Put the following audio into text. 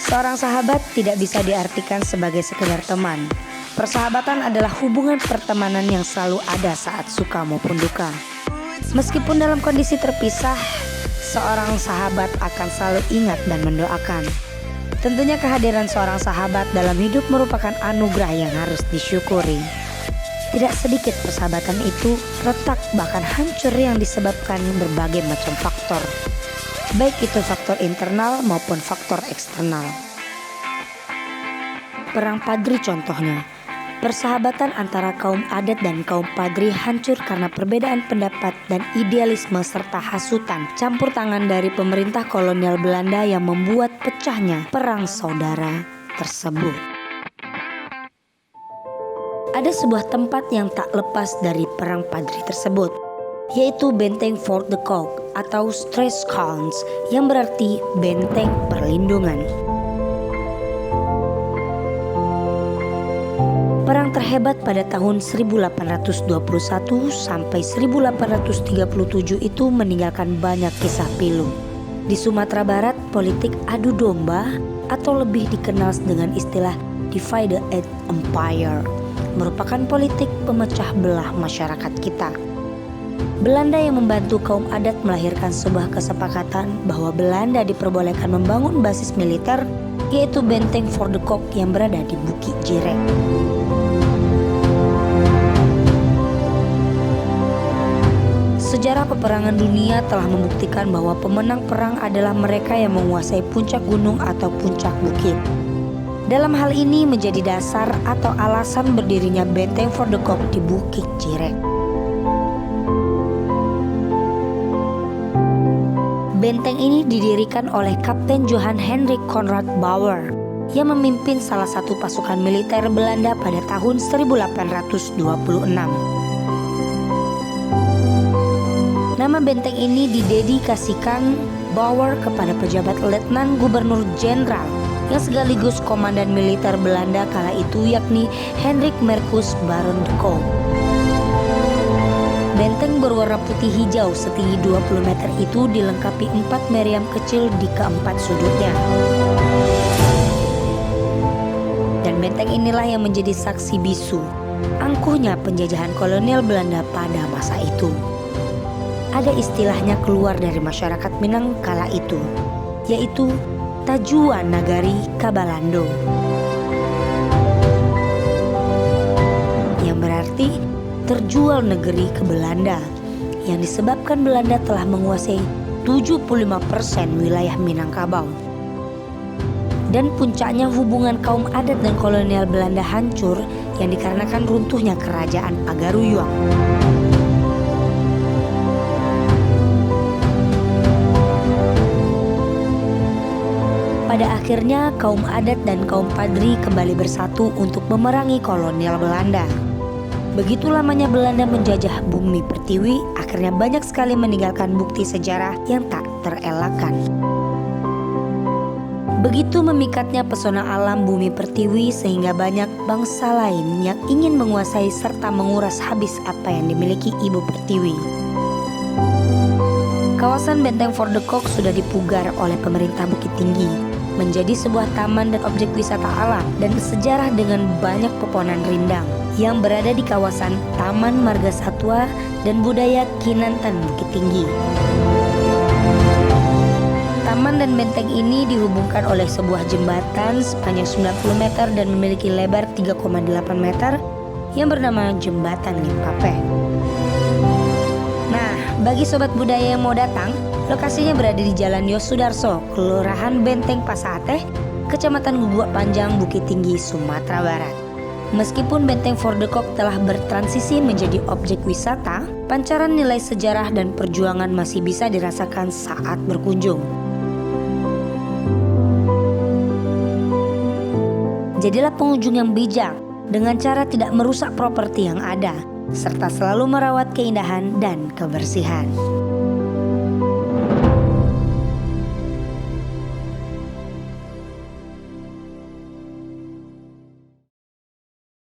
Seorang sahabat tidak bisa diartikan sebagai sekedar teman. Persahabatan adalah hubungan pertemanan yang selalu ada saat suka maupun duka. Meskipun dalam kondisi terpisah, seorang sahabat akan selalu ingat dan mendoakan. Tentunya kehadiran seorang sahabat dalam hidup merupakan anugerah yang harus disyukuri. Tidak sedikit persahabatan itu retak bahkan hancur yang disebabkan berbagai macam faktor. Baik itu faktor internal maupun faktor eksternal. Perang Padri contohnya. Persahabatan antara kaum adat dan kaum Padri hancur karena perbedaan pendapat dan idealisme serta hasutan campur tangan dari pemerintah kolonial Belanda yang membuat pecahnya perang saudara tersebut. Ada sebuah tempat yang tak lepas dari perang Padri tersebut, yaitu benteng Fort de Kock atau Staatskrans yang berarti benteng perlindungan. Perang terhebat pada tahun 1821 sampai 1837 itu meninggalkan banyak kisah pilu. Di Sumatera Barat, politik adu domba atau lebih dikenal dengan istilah divided empire merupakan politik pemecah belah masyarakat kita. Belanda yang membantu kaum adat melahirkan sebuah kesepakatan bahwa Belanda diperbolehkan membangun basis militer, yaitu benteng Fort de Kock yang berada di Bukit Jirek. Sejarah peperangan dunia telah membuktikan bahwa pemenang perang adalah mereka yang menguasai puncak gunung atau puncak bukit. Dalam hal ini menjadi dasar atau alasan berdirinya benteng Fort de Kock di Bukit Jirek. Benteng ini didirikan oleh Kapten Johan Hendrik Konrad Bauer yang memimpin salah satu pasukan militer Belanda pada tahun 1826. Nama benteng ini didedikasikan Bauer kepada pejabat Letnan Gubernur Jenderal yang sekaligus komandan militer Belanda kala itu, yakni Hendrik Marcus Baron de Kock. Benteng berwarna putih hijau setinggi 20 meter itu dilengkapi 4 meriam kecil di keempat sudutnya. Dan benteng inilah yang menjadi saksi bisu angkuhnya penjajahan kolonial Belanda pada masa itu. Ada istilahnya keluar dari masyarakat Minang kala itu, yaitu Tajuan Nagari Kabalando, yang berarti terjual negeri ke Belanda, yang disebabkan Belanda telah menguasai 75% wilayah Minangkabau. Dan puncaknya hubungan kaum adat dan kolonial Belanda hancur yang dikarenakan runtuhnya kerajaan Pagaruyuang. Pada akhirnya kaum adat dan kaum Padri kembali bersatu untuk memerangi kolonial Belanda. Begitu lamanya Belanda menjajah bumi Pertiwi, akhirnya banyak sekali meninggalkan bukti sejarah yang tak terelakkan. Begitu memikatnya pesona alam bumi Pertiwi sehingga banyak bangsa lain yang ingin menguasai serta menguras habis apa yang dimiliki Ibu Pertiwi. Kawasan benteng Fort de Kock sudah dipugar oleh pemerintah Bukit Tinggi menjadi sebuah taman dan objek wisata alam dan sejarah dengan banyak pepohonan rindang yang berada di kawasan Taman Marga Satwa dan Budaya Kinantan Bukit Tinggi. Taman dan benteng ini dihubungkan oleh sebuah jembatan sepanjang 90 meter dan memiliki lebar 3,8 meter yang bernama Jembatan Limpape. Nah, bagi sobat budaya yang mau datang, lokasinya berada di Jalan Yosudarso, Kelurahan Benteng Pasateh, Kecamatan Guguak Panjang, Bukit Tinggi, Sumatera Barat. Meskipun benteng Fort de Kock telah bertransisi menjadi objek wisata, pancaran nilai sejarah dan perjuangan masih bisa dirasakan saat berkunjung. Jadilah pengunjung yang bijak dengan cara tidak merusak properti yang ada, serta selalu merawat keindahan dan kebersihan.